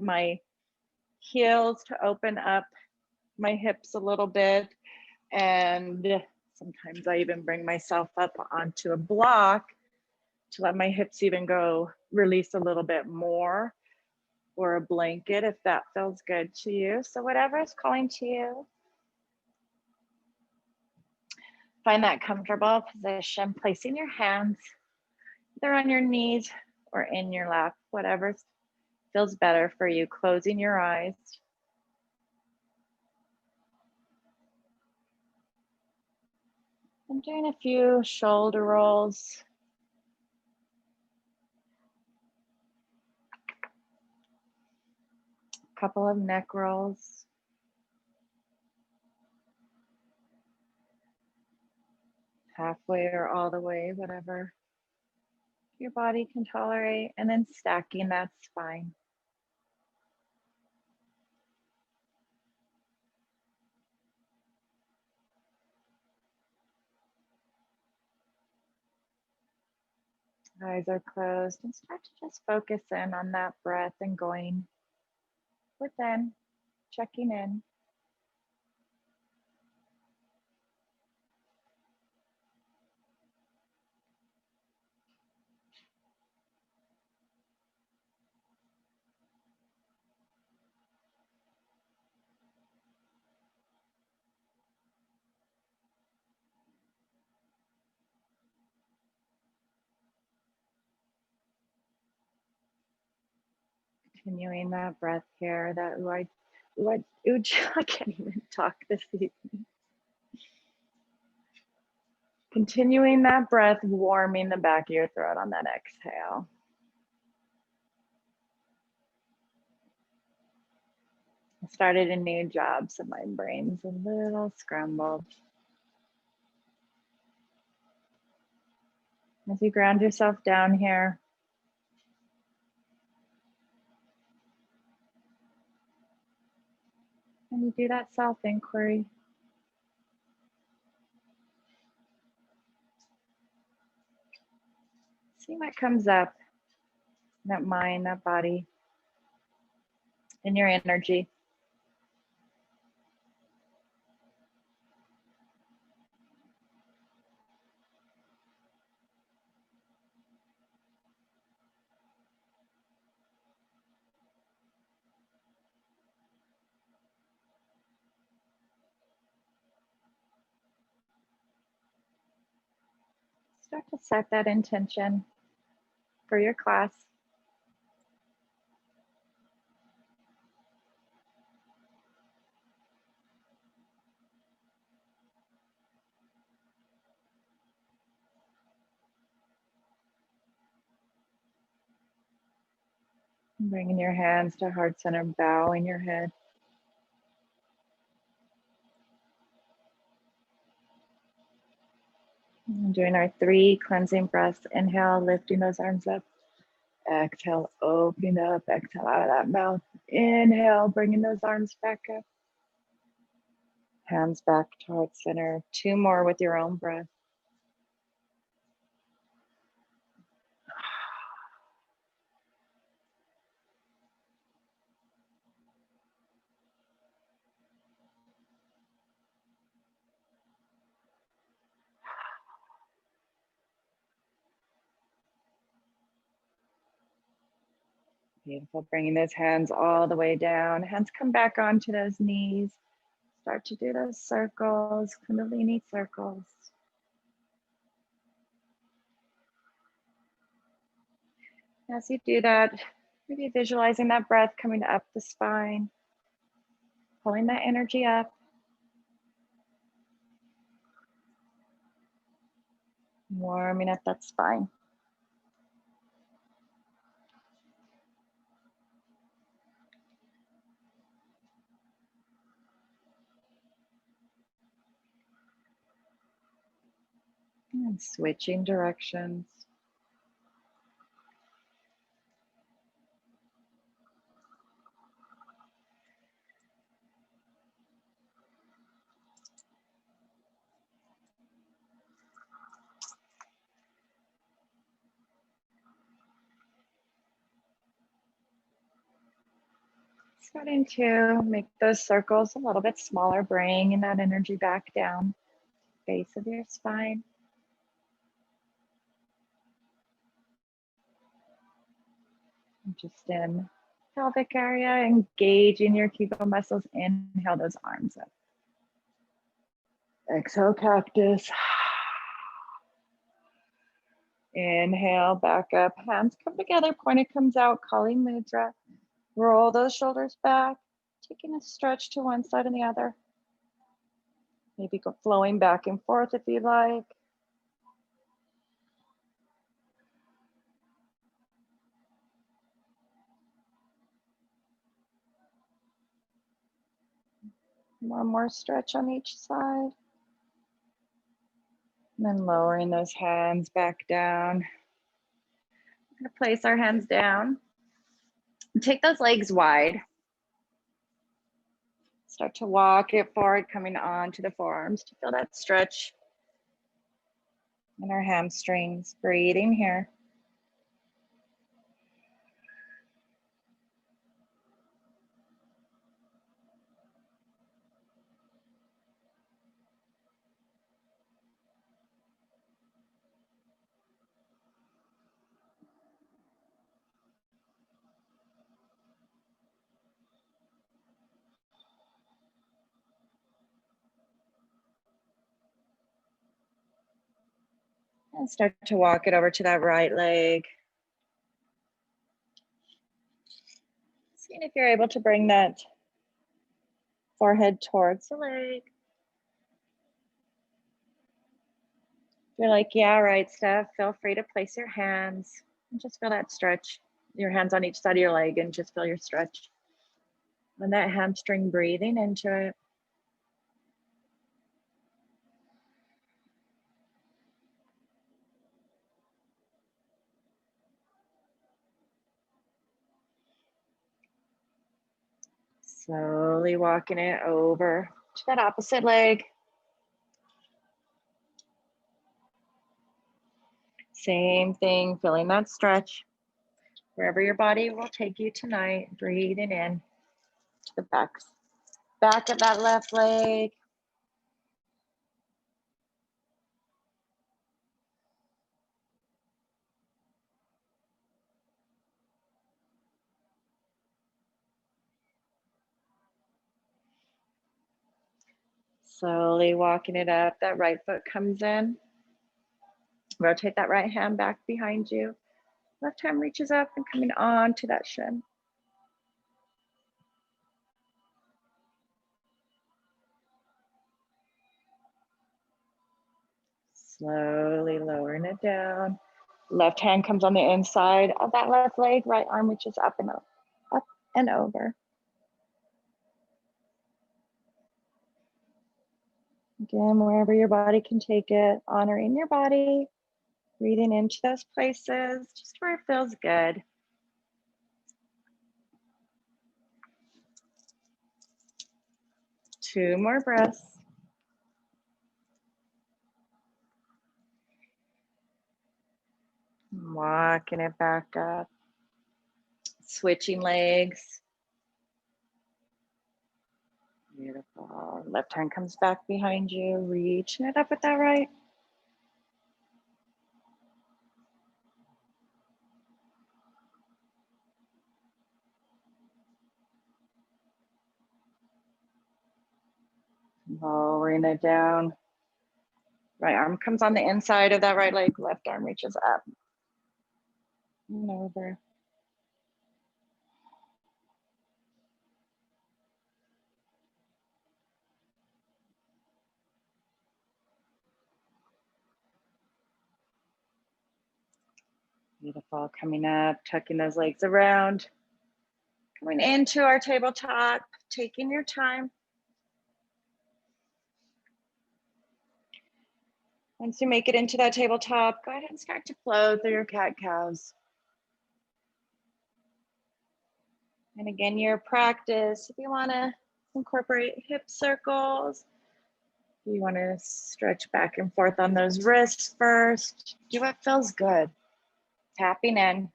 my heels to open up my hips a little bit. And sometimes I even bring myself up onto a block to let my hips even go release a little bit more, or a blanket if that feels good to you. So whatever is calling to you. Find that comfortable position, placing your hands either on your knees or in your lap, whatever feels better for you, closing your eyes. I'm doing a few shoulder rolls. A couple of neck rolls. Halfway or all the way, whatever your body can tolerate, and then stacking that spine. Eyes are closed, and start to just focus in on that breath and going within, checking in. Continuing that breath here, that I can't even talk this evening. Continuing that breath, warming the back of your throat on that exhale. I started a new job, so my brain's a little scrambled. As you ground yourself down here, and you do that self-inquiry. See what comes up, that mind, that body, and your energy. Start to set that intention for your class. Bringing your hands to heart center, bowing your head. And doing our 3 cleansing breaths. Inhale, lifting those arms up. Exhale, opening up. Exhale out of that mouth. Inhale, bringing those arms back up. Hands back to heart center. 2 more with your own breath. Beautiful. Bringing those hands all the way down. Hands come back onto those knees. Start to do those circles, Kundalini circles. As you do that, maybe visualizing that breath coming up the spine, pulling that energy up. Warming up that spine. And switching directions. starting to make those circles a little bit smaller, bringing that energy back down, base of your spine. Just in pelvic area, engaging your kegel muscles. Inhale those arms up. Exhale, cactus. Inhale, back up, hands come together, pointed comes out, Kali Mudra. Roll those shoulders back, taking a stretch to one side and the other. Maybe go flowing back and forth if you like. One more stretch on each side. And then lowering those hands back down. We're going to place our hands down. And take those legs wide. Start to walk it forward, coming on to the forearms to feel that stretch in our hamstrings. Breathing here. And start to walk it over to that right leg. Seeing if you're able to bring that forehead towards the leg. If you're like, yeah, right, Steph, feel free to place your hands and just feel that stretch. Your hands on each side of your leg and just feel your stretch. And that hamstring, breathing into it. Slowly walking it over to that opposite leg. Same thing, feeling that stretch. Wherever your body will take you tonight, breathing in to the back of that left leg. Slowly walking it up, that right foot comes in. Rotate that right hand back behind you. Left hand reaches up and coming on to that shin. Slowly lowering it down. Left hand comes on the inside of that left leg. Right arm reaches up and over. Again, wherever your body can take it, honoring your body, breathing into those places, just where it feels good. Two more breaths. Walking it back up. Switching legs. Beautiful. Left hand comes back behind you, reaching it up with that right. Lowering it down. Right arm comes on the inside of that right leg. Left arm reaches up and over. Beautiful. Coming up, tucking those legs around. Coming into our tabletop, taking your time. Once you make it into that tabletop, go ahead and start to flow through your cat-cows. And again, your practice, if you want to incorporate hip circles, you want to stretch back and forth on those wrists first. Do what feels good. Tapping in.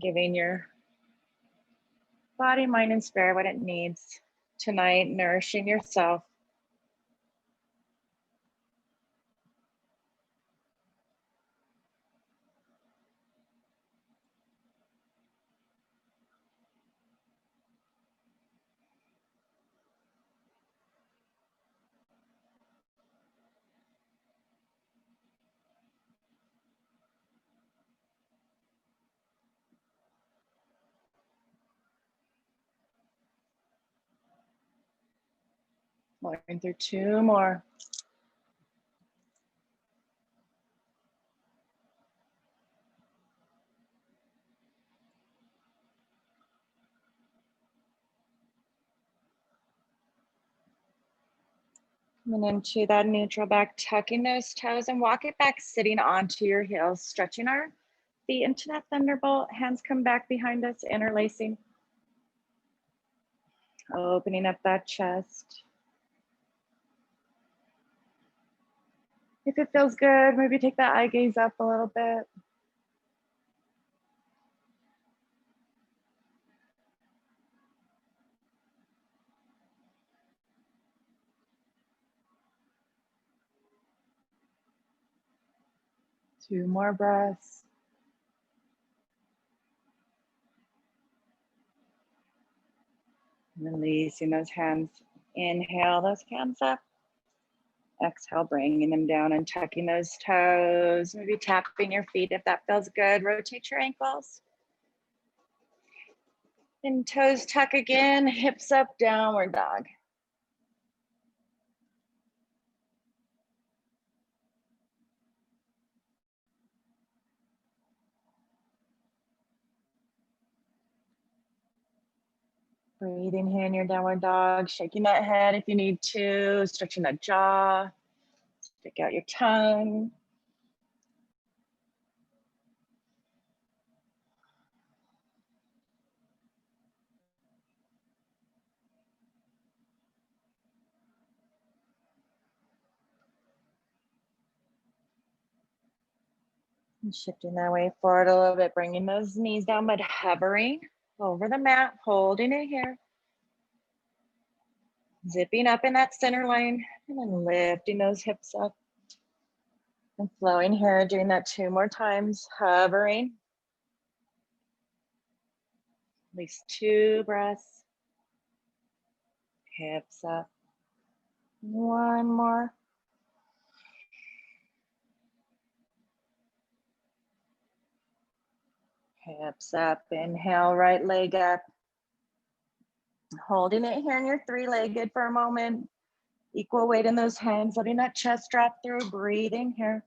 Giving your body, mind, and spirit what it needs tonight, nourishing yourself. Going through 2 more. Coming into that neutral back, tucking those toes and walk it back, sitting onto your heels, stretching our feet into that thunderbolt. Hands come back behind us, interlacing. Opening up that chest. If it feels good, maybe take that eye gaze up a little bit. Two more breaths. Releasing those hands. Inhale those hands up. Exhale, bringing them down and tucking those toes. Maybe tapping your feet if that feels good. Rotate your ankles. And toes tuck again, hips up, downward dog. Breathing here in your downward dog, shaking that head if you need to, stretching that jaw, stick out your tongue. And shifting that way forward a little bit, bringing those knees down, but hovering over the mat, holding it here. Zipping up in that center line and then lifting those hips up and flowing here, doing that 2 more times, hovering. At least 2 breaths. Hips up. 1 more. Hips up, inhale, right leg up. Holding it here in your 3-legged for a moment. Equal weight in those hands, letting that chest drop through, breathing here.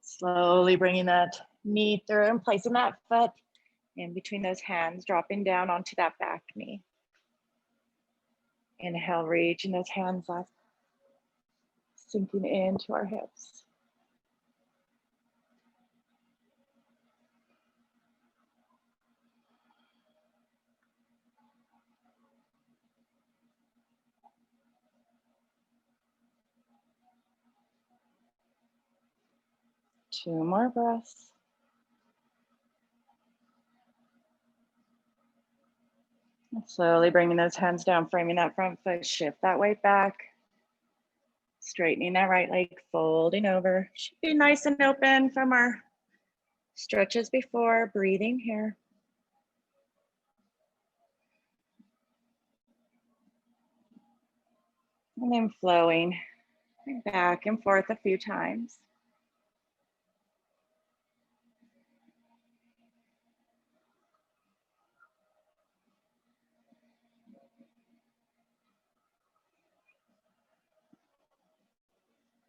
Slowly bringing that knee through and placing that foot in between those hands, dropping down onto that back knee. Inhale, reaching those hands up, sinking into our hips. Two more breaths. Slowly bringing those hands down, framing that front foot, shift that weight back. Straightening that right leg, folding over. Should be nice and open from our stretches before, breathing here. And then flowing back and forth a few times.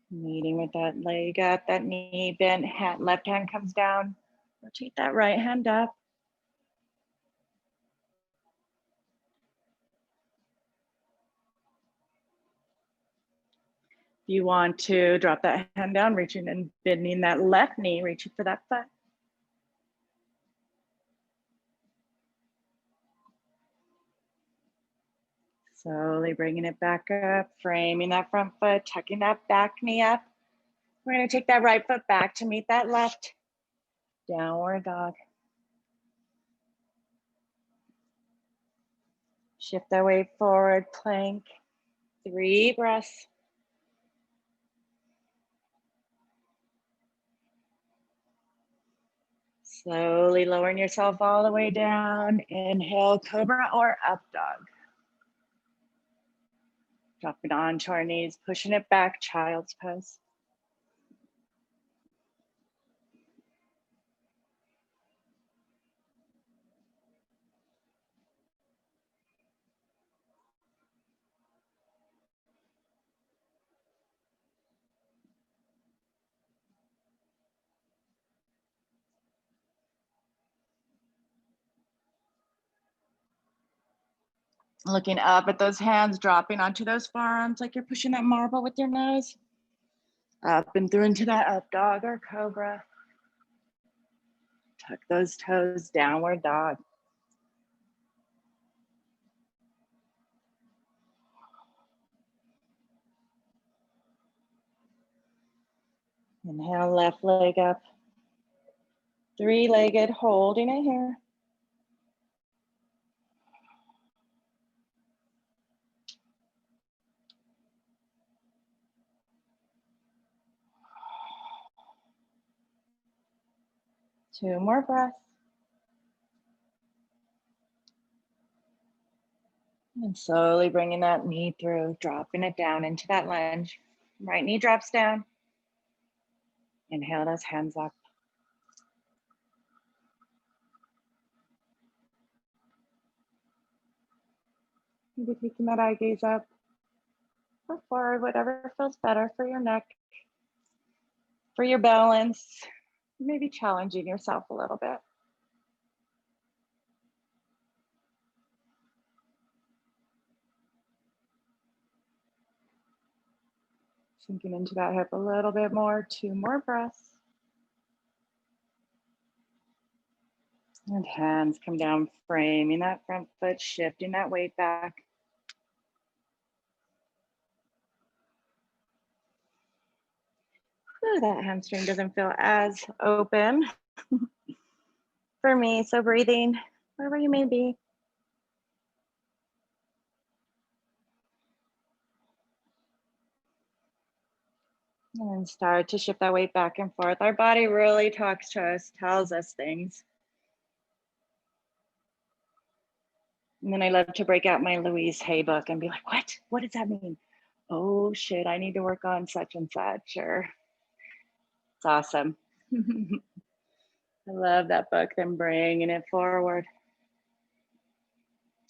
Meeting with that leg up, that knee bent, left hand comes down. Rotate that right hand up. If you want to drop that hand down, reaching and bending that left knee, reaching for that foot. Slowly bringing it back up, framing that front foot, tucking that back knee up. We're gonna take that right foot back to meet that left. Downward dog. Shift that weight forward, plank. 3 breaths. Slowly lowering yourself all the way down. Inhale, cobra or up dog. Dropping onto our knees, pushing it back, child's pose. Looking up at those hands, dropping onto those forearms like you're pushing that marble with your nose. Up and through into that up dog or cobra. Tuck those toes, downward dog. Inhale, left leg up. 3-legged, holding it here. Two more breaths. And slowly bringing that knee through, dropping it down into that lunge. Right knee drops down. Inhale those hands up. Maybe taking that eye gaze up or forward, whatever feels better for your neck, for your balance. Maybe challenging yourself a little bit. Sinking into that hip a little bit more. 2 more breaths. And hands come down, framing that front foot, shifting that weight back. Ooh, that hamstring doesn't feel as open for me. So breathing wherever you may be. And then start to shift that weight back and forth. Our body really talks to us, tells us things. And then I love to break out my Louise Hay book and be like, what? What does that mean? Oh shit, I need to work on such and such. Or it's awesome. I love that book, then bringing it forward.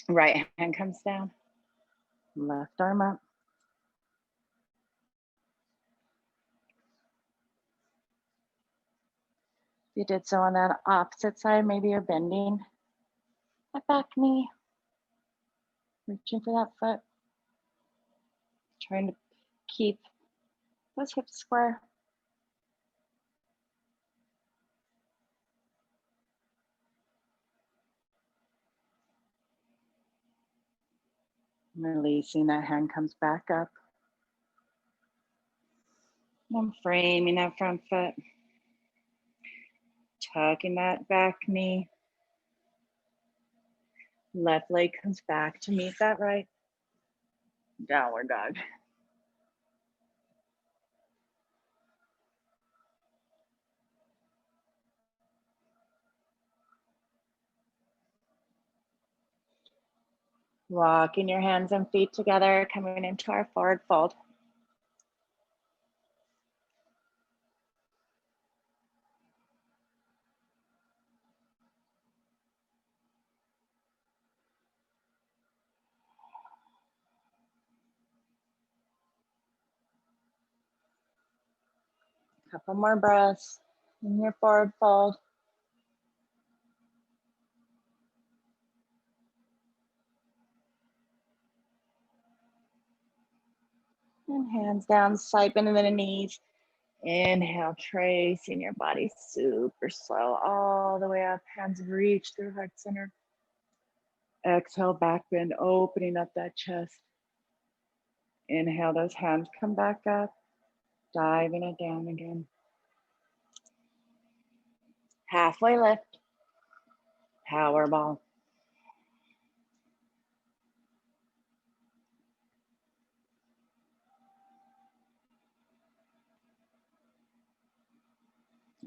Right hand comes down, left arm up. If you did so on that opposite side, maybe you're bending that back knee, reaching for that foot, trying to keep those hips square. Releasing, that hand comes back up. And framing that front foot. Tucking that back knee. Left leg comes back to meet that right. Downward dog. Walking your hands and feet together, coming into our forward fold. Couple more breaths in your forward fold. And hands down, side bend into the knees. Inhale, tracing your body super slow all the way up. Hands reach through heart center. Exhale, back bend, opening up that chest. Inhale, those hands come back up. Diving it down again. Halfway lift. Power ball.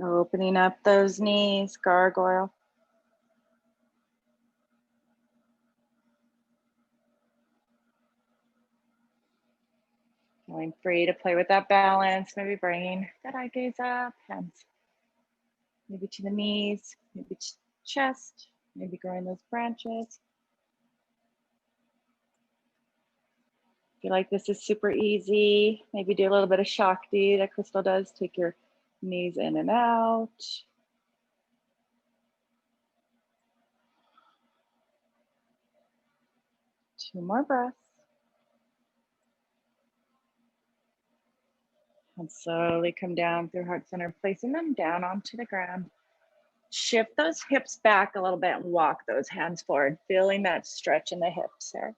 Opening up those knees, gargoyle. Feeling free to play with that balance, maybe bringing that eye gaze up, hands maybe to the knees, maybe to chest, maybe growing those branches. Feel like this is super easy. Maybe do a little bit of Shakti that Crystal does. Take your knees in and out. Two more breaths. And slowly come down through heart center, placing them down onto the ground. Shift those hips back a little bit and walk those hands forward, feeling that stretch in the hips there.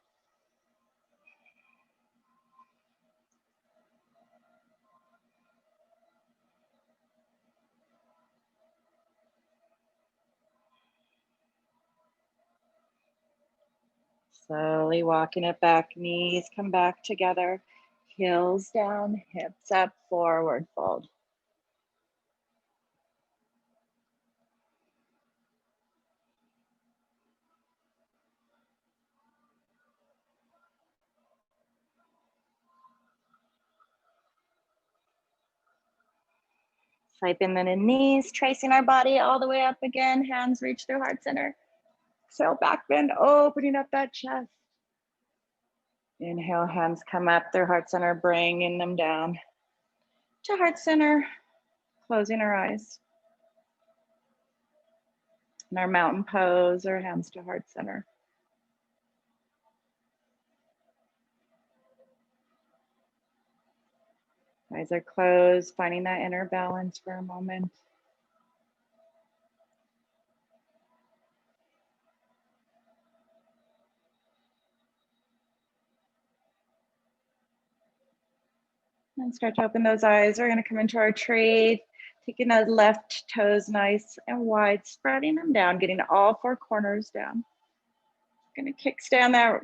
Slowly walking it back, knees come back together, heels down, hips up, forward fold. Swiping the knees, tracing our body all the way up again, hands reach through heart center. Exhale, back bend, opening up that chest. Inhale, hands come up through heart center, bringing them down to heart center, closing our eyes. In our mountain pose, or hands to heart center. Eyes are closed, finding that inner balance for a moment. And start to open those eyes. We're going to come into our tree, taking those left toes nice and wide, spreading them down, getting all four corners down. Going to kickstand that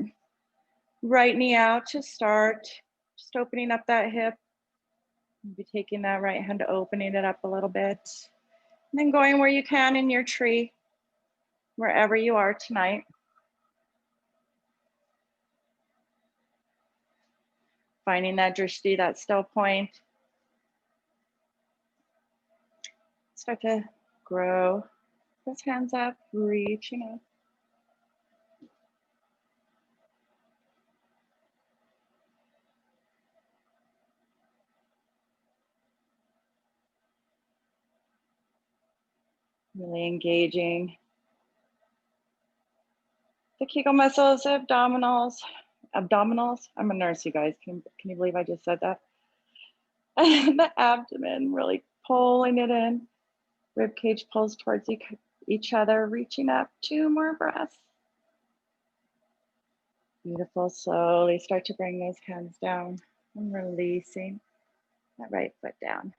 right knee out to start, just opening up that hip. Maybe taking that right hand, opening it up a little bit. And then going where you can in your tree, wherever you are tonight. Finding that drishti, that still point. Start to grow those hands up, reaching up. Really engaging the Kegel muscles, abdominals. I'm a nurse, you guys. Can you believe I just said that? And the abdomen, really pulling it in. Rib cage pulls towards each other, reaching up. 2 more breaths. Beautiful. Slowly start to bring those hands down and releasing that right foot down.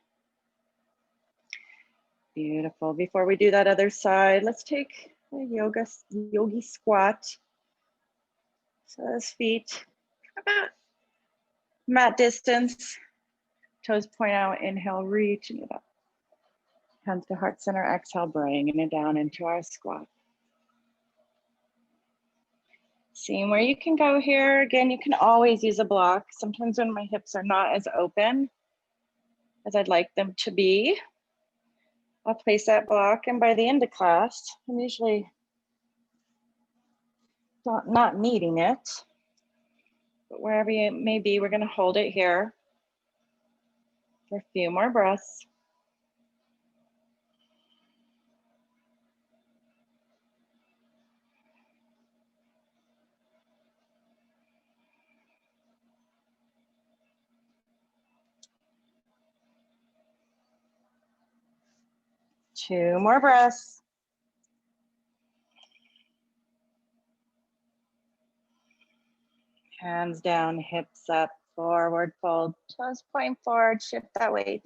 Beautiful. Before we do that other side, let's take a yogi squat. So those feet about mat distance. Toes point out, inhale, reaching it up. Hands to heart center, exhale, bringing it down into our squat. Seeing where you can go here. Again, you can always use a block. Sometimes when my hips are not as open as I'd like them to be, I'll place that block, and by the end of class, I'm usually not needing it, but wherever it may be, we're going to hold it here for a few more breaths. Two more breaths. Hands down, hips up, Forward fold, toes point forward, shift that weight.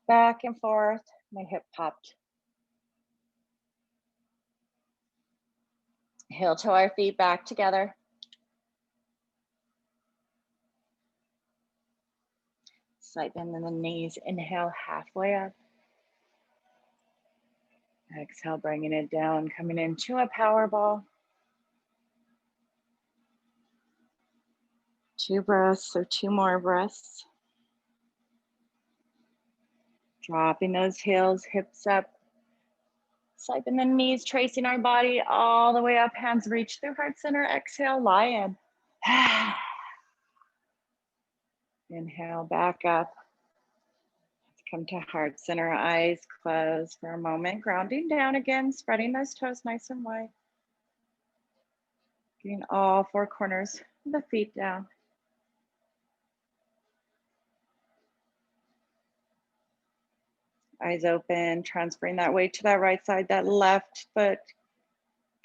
Back and forth, my hip popped. Heel toe our feet back together. Slight bend in the knees, inhale halfway up. Exhale, bringing it down, coming into a power ball. 2 breaths or 2 more breaths. Dropping those heels, hips up. Slight bend the knees, tracing our body all the way up. Hands reach through heart center. Exhale, lion. Inhale, back up. Come to heart center, eyes closed for a moment. Grounding down again, spreading those toes nice and wide. Getting all 4 corners of the feet down. Eyes open, transferring that weight to that right side. That left foot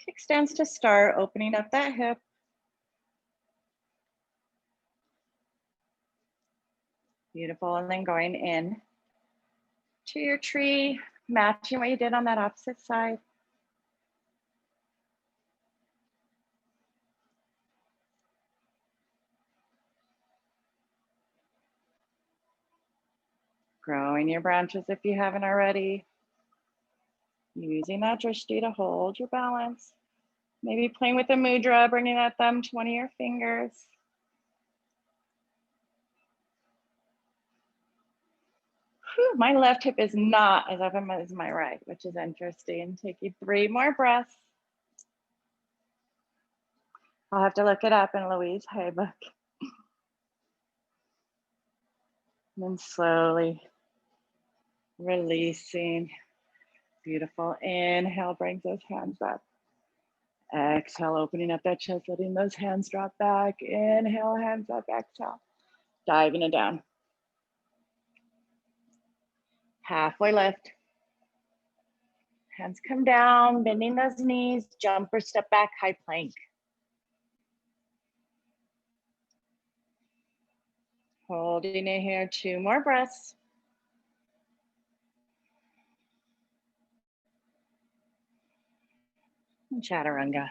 kickstands to start, opening up that hip. Beautiful, and then going in to your tree, matching what you did on that opposite side. Growing your branches if you haven't already. Using that drishti to hold your balance. Maybe playing with the mudra, bringing that thumb to one of your fingers. Whew, my left hip is not as open as my right, which is interesting. Take you 3 more breaths. I'll have to look it up in Louise Hay book. And then slowly releasing. Beautiful. Inhale, brings those hands up. Exhale, opening up that chest, letting those hands drop back. Inhale, hands up, exhale. Diving it down. Halfway lift. Hands come down, bending those knees, jump or step back, high plank. Holding it here, 2 more breaths. And chaturanga.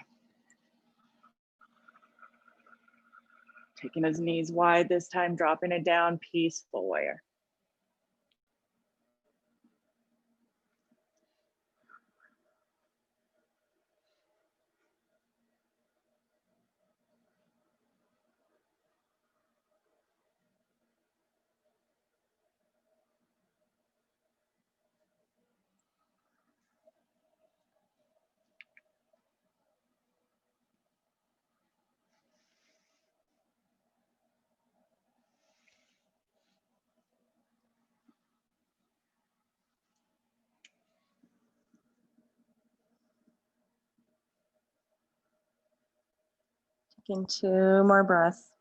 Taking those knees wide this time, dropping it down, peaceful warrior. Taking 2 more breaths.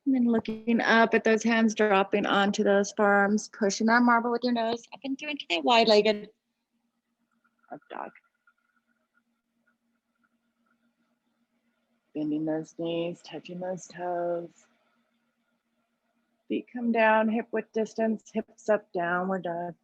And then looking up at those hands, dropping onto those forearms, pushing that marble with your nose up and through into that wide-legged up dog. Bending those knees, touching those toes. Feet come down, hip width distance, hips up, downward dog.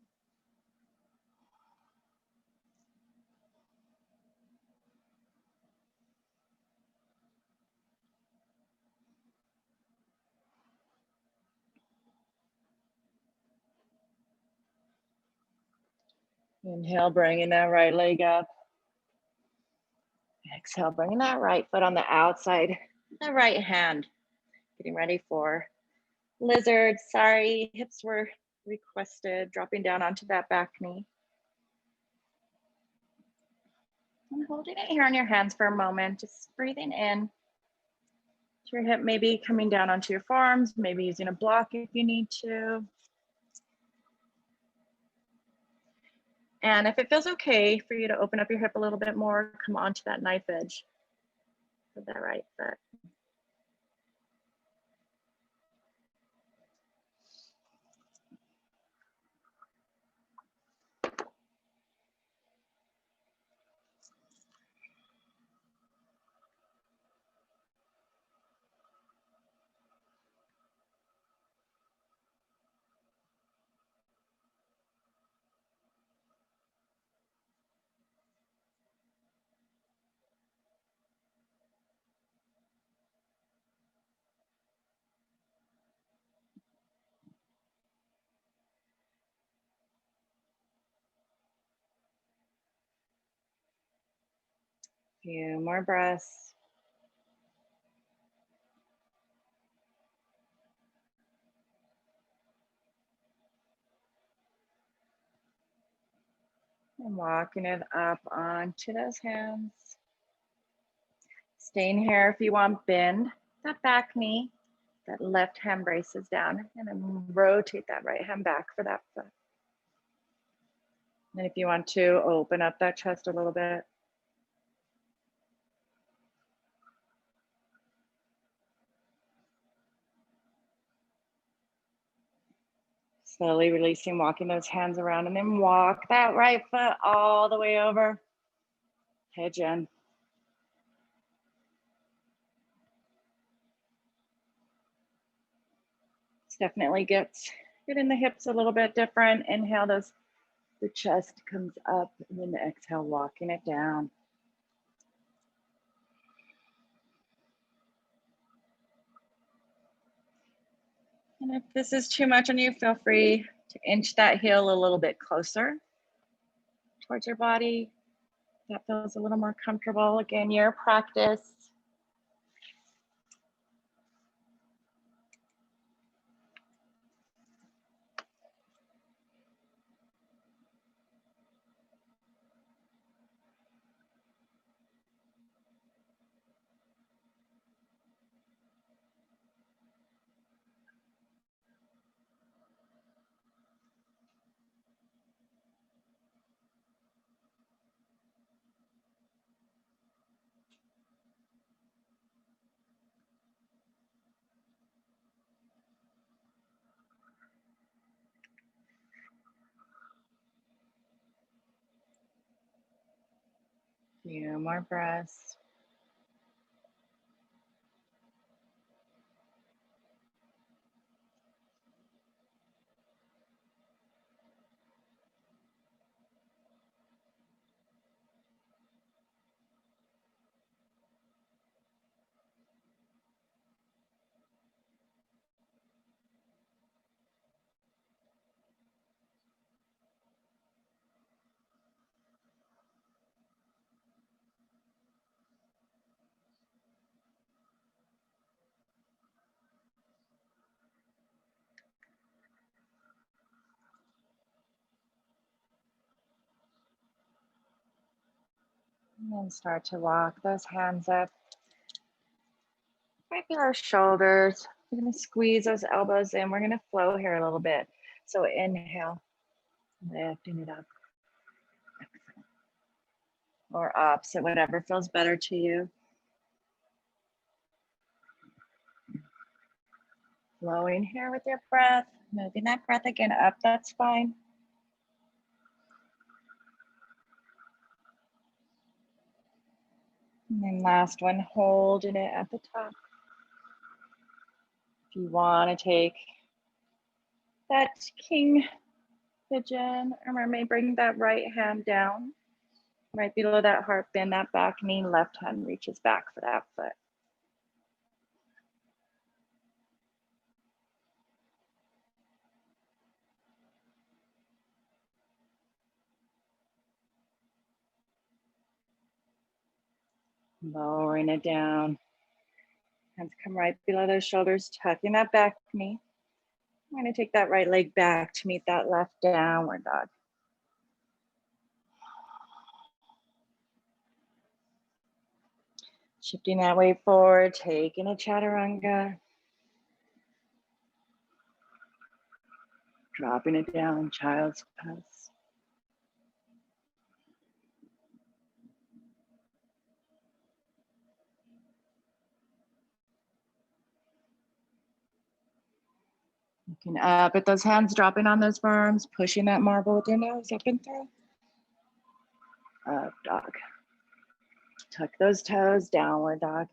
Inhale, bringing that right leg up. Exhale, bringing that right foot on the outside, the right hand. Getting ready for lizard. Sorry, hips were requested. Dropping down onto that back knee. And holding it here on your hands for a moment, just breathing in. Your hip maybe coming down onto your forearms, maybe using a block if you need to. And if it feels okay for you to open up your hip a little bit more, come onto that knife edge with that right foot. Few more breaths. And walking it up onto those hands. Staying here if you want, bend that back knee. That left hand braces down and then rotate that right hand back for that foot. And if you want to, open up that chest a little bit. Slowly releasing, walking those hands around, and then walk that right foot all the way over. Pigeon. This definitely gets in the hips a little bit different. Inhale, the chest comes up, and then the exhale, walking it down. And if this is too much on you, feel free to inch that heel a little bit closer towards your body. That feels a little more comfortable. Again, your practice. Few more breaths. And then start to walk those hands up. Right below our shoulders. We're going to squeeze those elbows in. We're going to flow here a little bit. So inhale, lifting it up. Or opposite, whatever feels better to you. Flowing here with your breath. Moving that breath again up, that's fine. And then last one, holding it at the top. If you want to take that king pigeon or mermaid, bring that right hand down. Right below that heart, bend that back knee, left hand reaches back for that foot. Lowering it down. Hands come right below those shoulders, tucking that back knee. I'm going to take that right leg back to meet that left downward dog. Shifting that weight forward, taking a chaturanga. Dropping it down, child's pose. Looking up at those hands, dropping on those arms, pushing that marble with your nose up and through. Up dog. Tuck those toes, downward dog.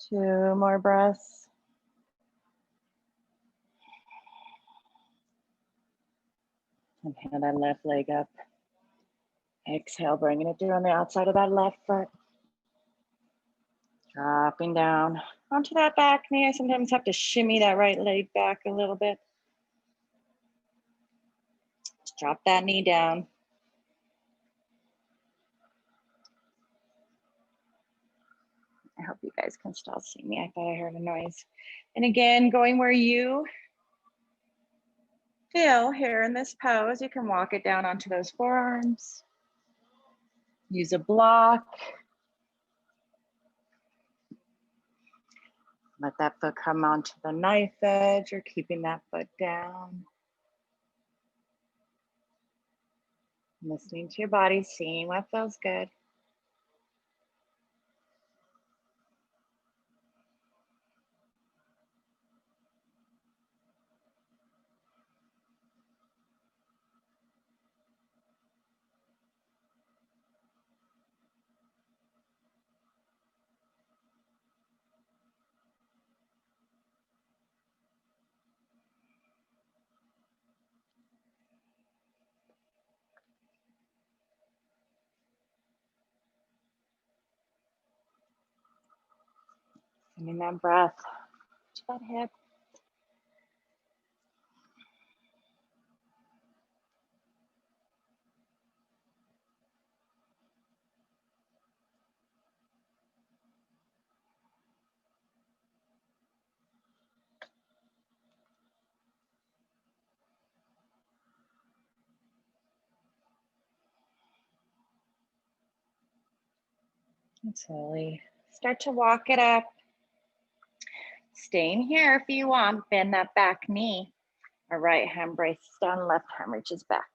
Two more breaths. Inhale that left leg up. Exhale, bringing it through on the outside of that left foot. Dropping down onto that back knee. I sometimes have to shimmy that right leg back a little bit. Just drop that knee down. I hope you guys can still see me. I thought I heard a noise. And again, going where you feel here in this pose, you can walk it down onto those forearms. Use a block. Let that foot come onto the knife edge. You're keeping that foot down. Listening to your body, seeing what feels good. Sending that breath to that hip. And slowly start to walk it up. Staying here if you want. Bend that back knee. Our right hand braces down, left hand reaches back.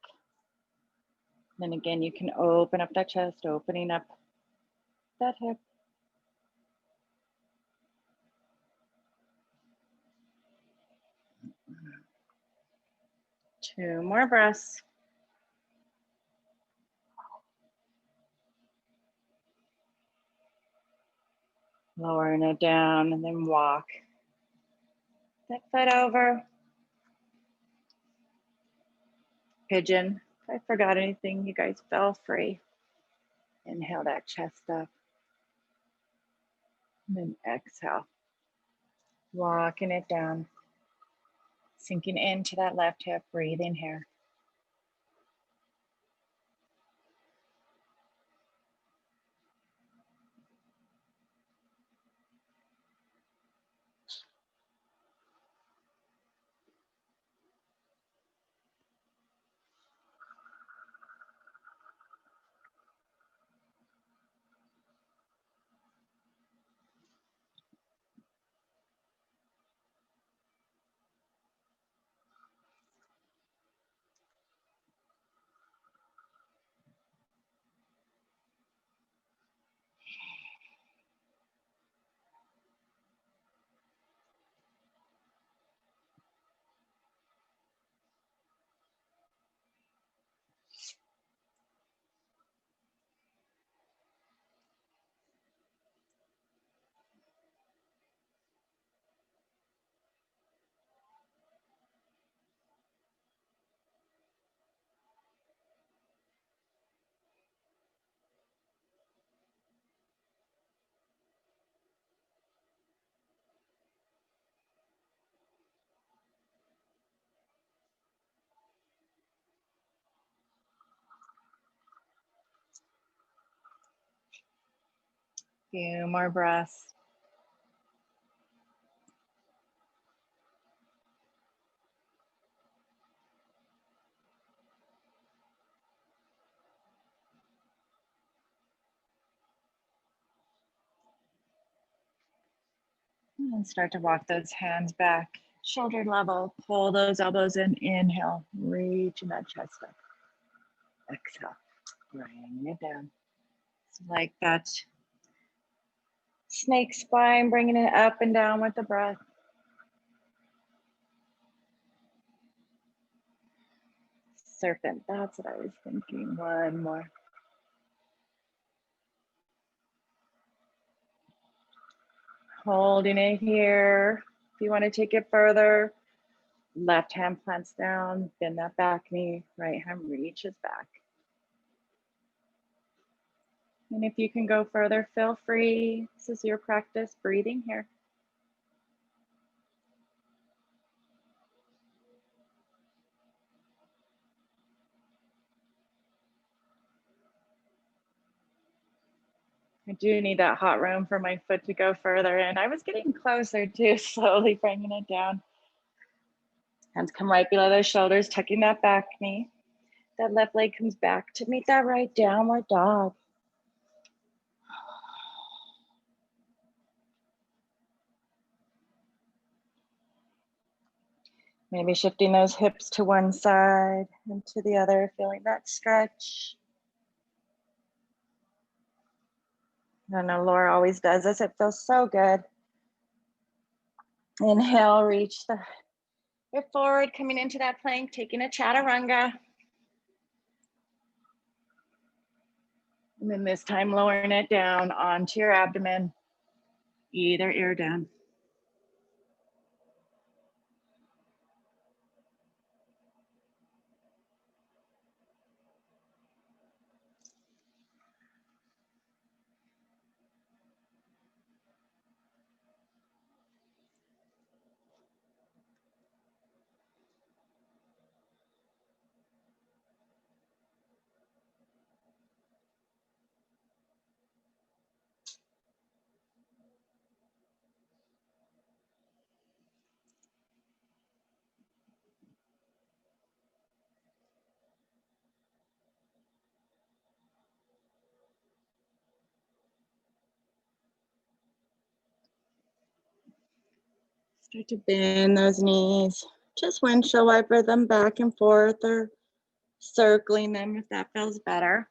Then again, you can open up that chest, opening up that hip. Two more breaths. Lowering it down and then walk that foot over. Pigeon. If I forgot anything, you guys feel free. Inhale that chest up. And then exhale. Walking it down. Sinking into that left hip, breathing here. Few more breaths. And start to walk those hands back, shoulder level, pull those elbows in, inhale, reaching that chest up. Exhale, bring it down. So like that snake spine, bringing it up and down with the breath. Serpent, that's what I was thinking. One more. Holding it here. If you want to take it further, left hand plants down, bend that back knee, right hand reaches back. And if you can go further, feel free. This is your practice breathing here. I do need that hot room for my foot to go further in. I was getting closer too, slowly bringing it down. Hands come right below those shoulders, tucking that back knee. That left leg comes back to meet that right downward dog. Maybe shifting those hips to one side and to the other, feeling that stretch. I know Laura always does this. It feels so good. Inhale, reach the hip forward, coming into that plank, taking a chaturanga. And then this time lowering it down onto your abdomen, either ear down. Start to bend those knees. Just windshield wiper them back and forth or circling them if that feels better.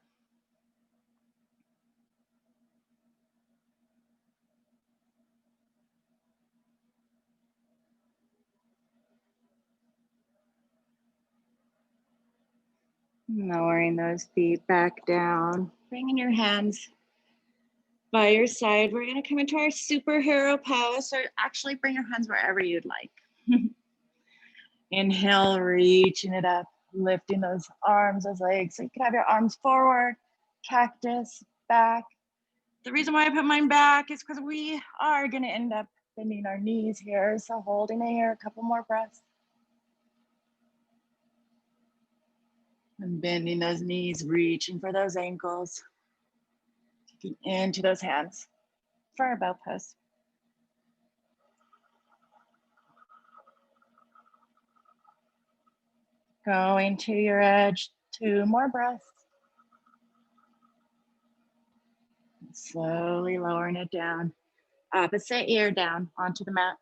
Lowering those feet back down, bringing your hands by your side. We're going to come into our superhero pose, or actually bring your hands wherever you'd like. Inhale, reaching it up, lifting those arms, those legs. So you can have your arms forward, cactus, back. The reason why I put mine back is because we are going to end up bending our knees here. So holding it here, a couple more breaths. And bending those knees, reaching for those ankles. Taking into those hands for our bow pose. Going to your edge, 2 more breaths. Slowly lowering it down. Opposite ear down onto the mat.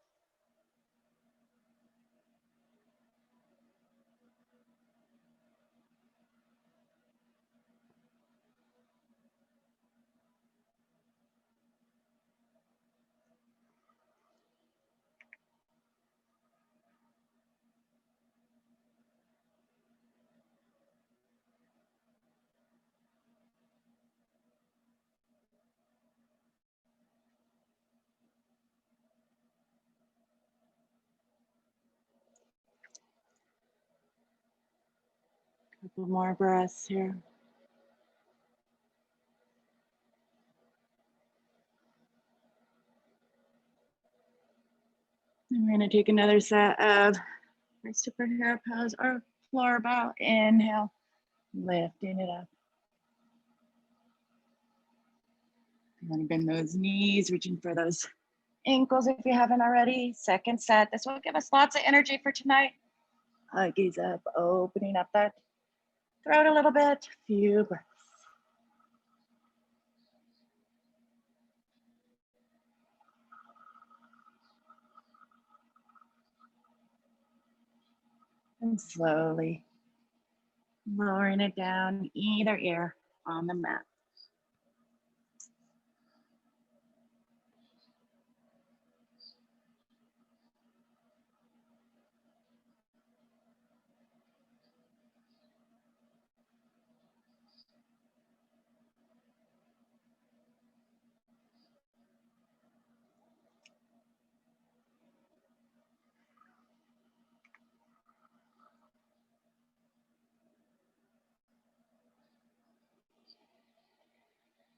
Couple more breaths here. And we're going to take another set of our superhero pose or floor bow. Inhale, lifting it up. You want to bend those knees, reaching for those ankles if you haven't already. Second set. This will give us lots of energy for tonight. Gaze up, opening up that throat a little bit. Few breaths. And slowly lowering it down, either ear on the mat.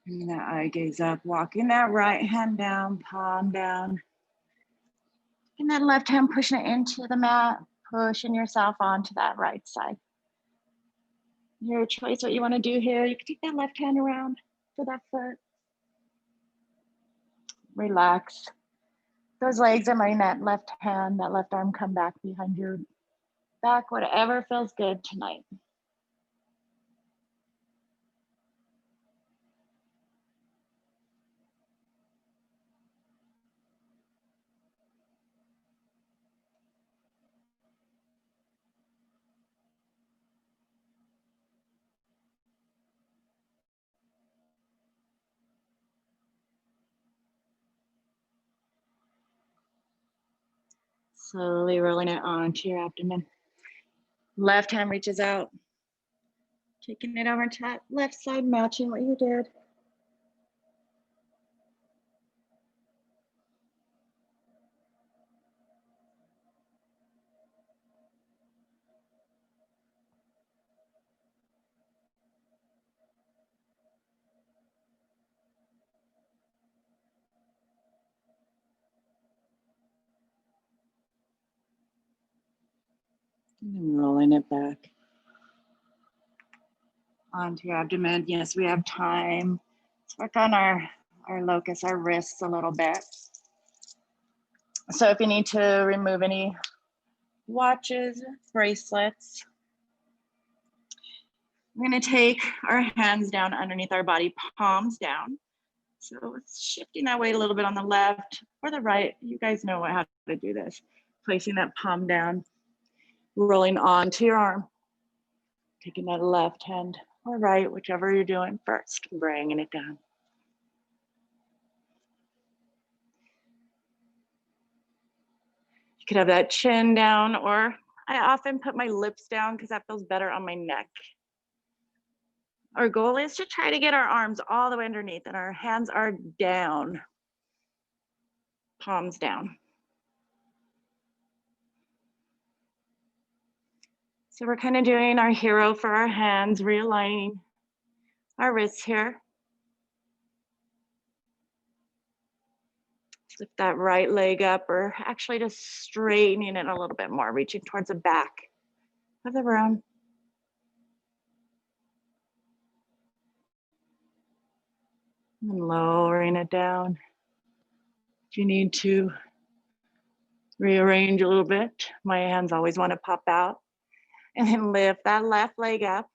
Bringing that eye gaze up, walking that right hand down, palm down. And that left hand pushing it into the mat, pushing yourself onto that right side. Your choice what you want to do here. You can take that left hand around for that foot. Relax those legs and letting that left hand, that left arm come back behind your back, whatever feels good tonight. Slowly rolling it onto your abdomen. Left hand reaches out, taking it over to that left side, matching what you did. And then rolling it back onto your abdomen. Yes, we have time. Let's work on our locus, our wrists a little bit. So if you need to remove any watches, bracelets, we're going to take our hands down underneath our body, palms down. So shifting that weight a little bit on the left or the right. You guys know how to do this. Placing that palm down, rolling onto your arm, taking that left hand or right, whichever you're doing first, bringing it down. You could have that chin down, or I often put my lips down because that feels better on my neck. Our goal is to try to get our arms all the way underneath and our hands are down, palms down. So we're kind of doing our hero for our hands, realigning our wrists here. Lift that right leg up, or actually just straightening it a little bit more, reaching towards the back of the room. And lowering it down. If you need to rearrange a little bit, my hands always want to pop out. And then lift that left leg up.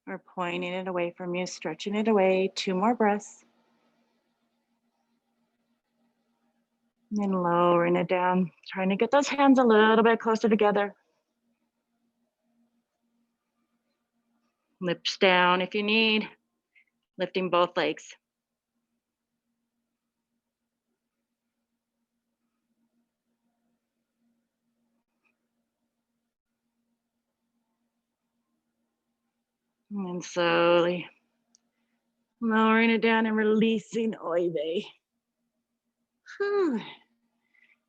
Or pointing it away from you, stretching it away. 2 more breaths. And then lowering it down, trying to get those hands a little bit closer together. Lips down if you need, lifting both legs. And then slowly lowering it down and releasing oy vey.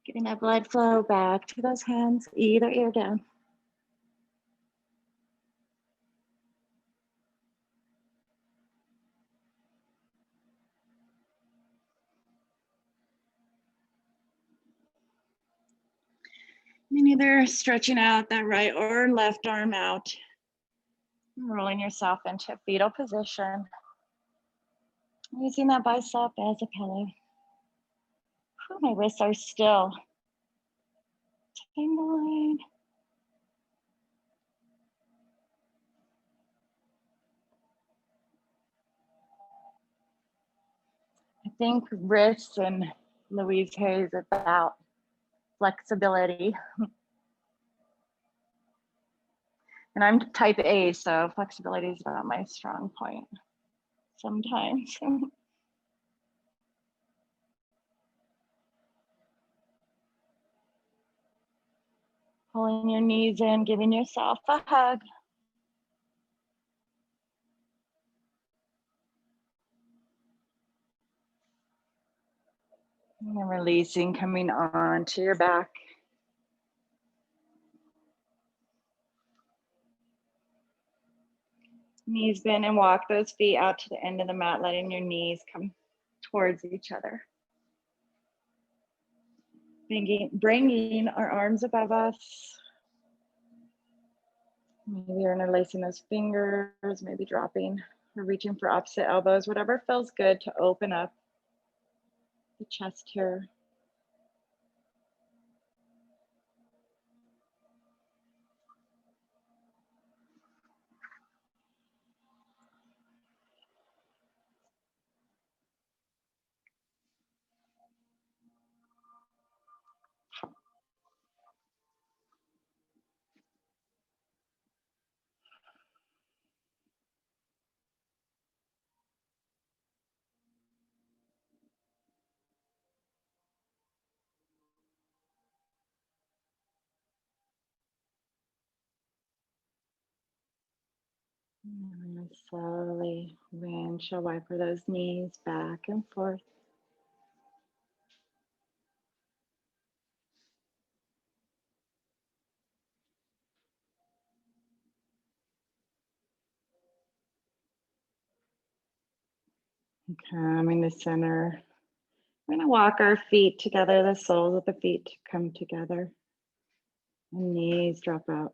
Getting that blood flow back to those hands, either ear down. And either stretching out that right or left arm out. Rolling yourself into fetal position. Using that bicep as a pillow. My wrists are still tingling. I think wrists and Louise Hay is about flexibility. And I'm type A, so flexibility is about my strong point sometimes. Pulling your knees in, giving yourself a hug. And then releasing, coming on to your back. Knees bend and walk those feet out to the end of the mat, letting your knees come towards each other. Bringing our arms above us. Maybe you're interlacing those fingers, maybe dropping or reaching for opposite elbows, whatever feels good to open up the chest here. And slowly windshield wiper those knees back and forth. Coming to center. We're going to walk our feet together, the soles of the feet come together. And knees drop out.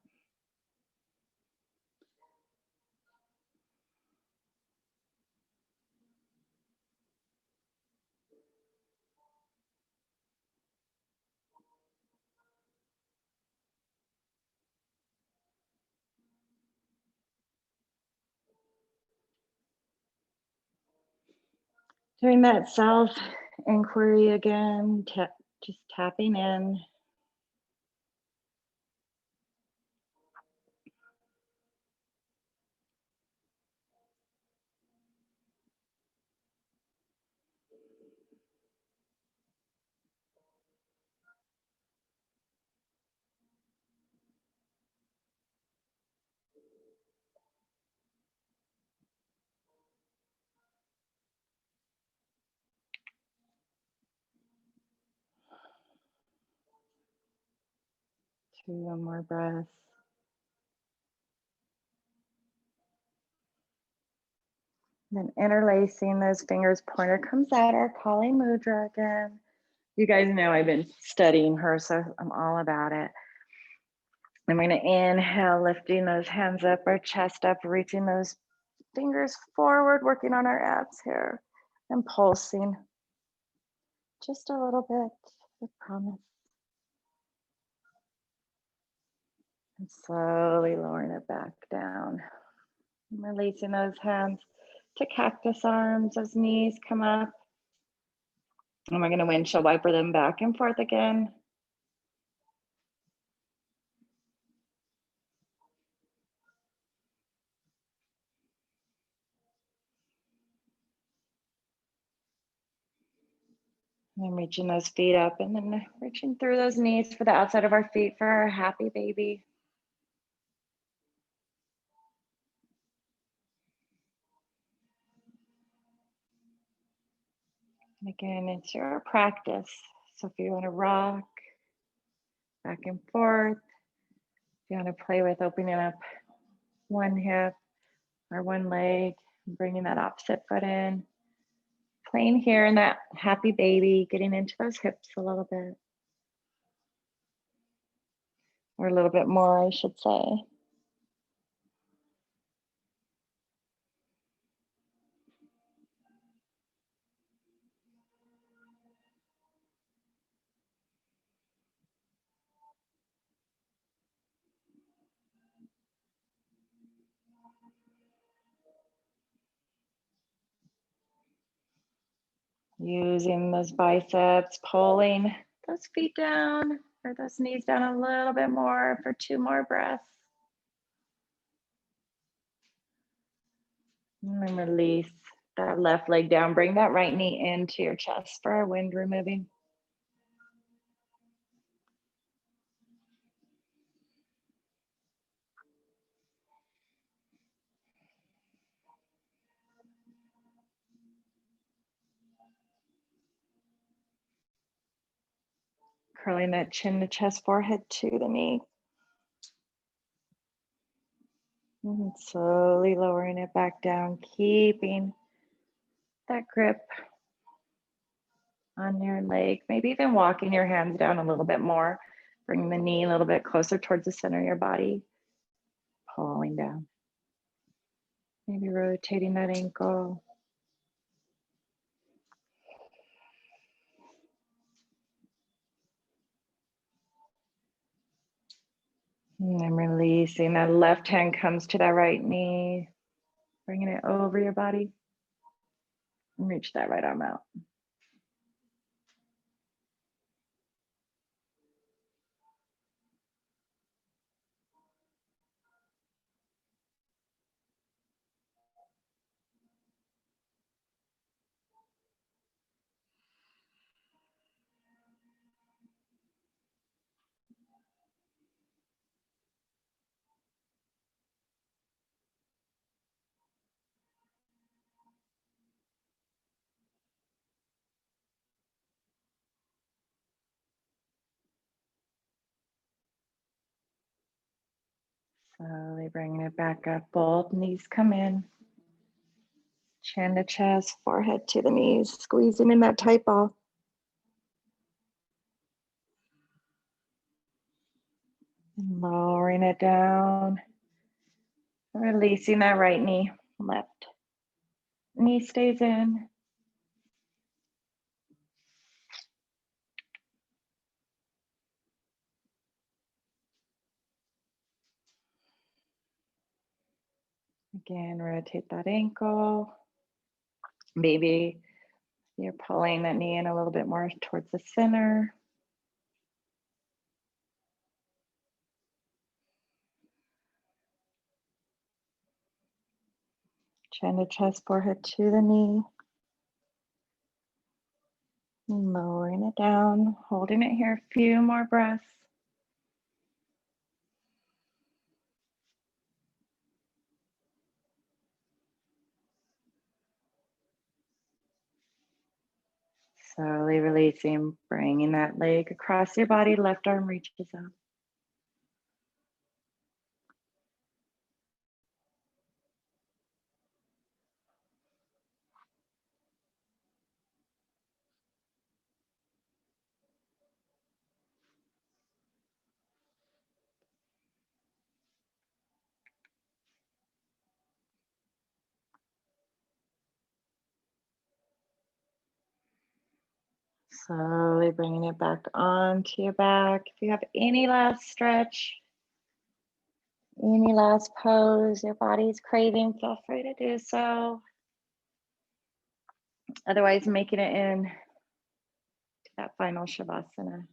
Doing that self inquiry again, just tapping in. One more breath. Then interlacing those fingers, pointer comes out, our Kali Mudra again. You guys know I've been studying her, so I'm all about it. I'm going to inhale, lifting those hands up, our chest up, reaching those fingers forward, working on our abs here, and pulsing just a little bit, I promise. And slowly lowering it back down. And releasing those hands to cactus arms as knees come up. And we're going to windshield wiper them back and forth again. And reaching those feet up and then reaching through those knees for the outside of our feet for our happy baby. And again, it's your practice. So if you want to rock back and forth, if you want to play with opening up one hip or one leg, bringing that opposite foot in, playing here in that happy baby, getting into those hips a little bit. Or a little bit more, I should say. Using those biceps, pulling those feet down or those knees down a little bit more for 2 more breaths. And then release that left leg down. Bring that right knee into your chest for our wind removing. Curling that chin to chest, forehead to the knee. And slowly lowering it back down, keeping that grip on your leg. Maybe even walking your hands down a little bit more, bringing the knee a little bit closer towards the center of your body, pulling down. Maybe rotating that ankle. And then releasing. That left hand comes to that right knee, bringing it over your body. And reach that right arm out. Slowly bringing it back up. Both knees come in. Chin to chest, forehead to the knees. Squeezing in that tight ball. And lowering it down. Releasing that right knee. Left knee stays in. Again, rotate that ankle. Maybe you're pulling that knee in a little bit more towards the center. Chin to chest, forehead to the knee. And lowering it down, holding it here a few more breaths. Slowly releasing, bringing that leg across your body, left arm reaches up. Slowly bringing it back onto your back. If you have any last stretch, any last pose your body's craving, feel free to do so. Otherwise, making it in to that final Shavasana.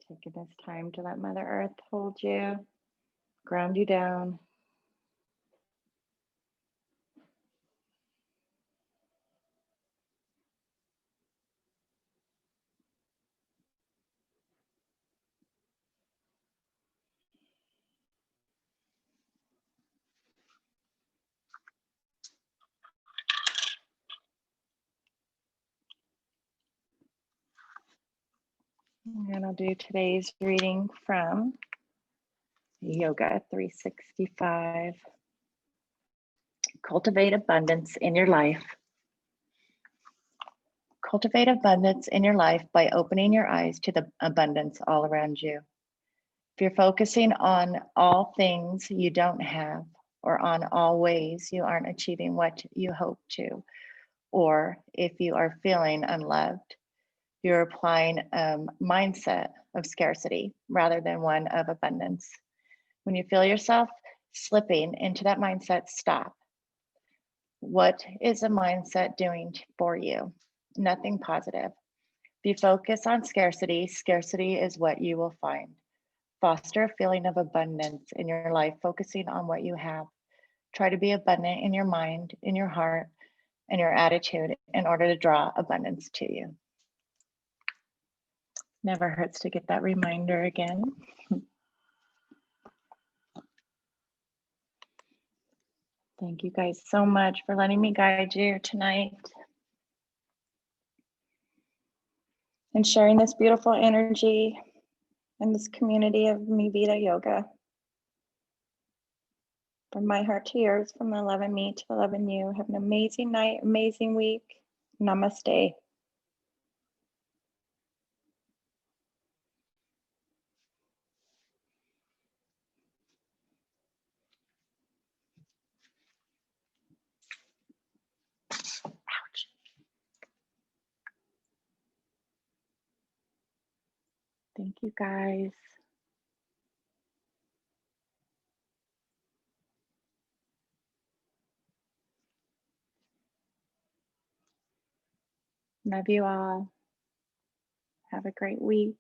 Taking this time to let Mother Earth hold you, ground you down. And I'll do today's reading from Yoga 365. Cultivate abundance in your life. Cultivate abundance in your life by opening your eyes to the abundance all around you. If you're focusing on all things you don't have, or on all ways you aren't achieving what you hope to, or if you are feeling unloved, you're applying a mindset of scarcity rather than one of abundance. When you feel yourself slipping into that mindset, stop. What is a mindset doing for you? Nothing positive. If you focus on scarcity, scarcity is what you will find. Foster a feeling of abundance in your life, focusing on what you have. Try to be abundant in your mind, in your heart, and your attitude in order to draw abundance to you. Never hurts to get that reminder again. Thank you guys so much for letting me guide you tonight and sharing this beautiful energy in this community of Mi Vida Yoga. From my heart to yours, from 11 me to 11 you. Have an amazing night, amazing week. Namaste. Ouch. Thank you guys. Love you all. Have a great week.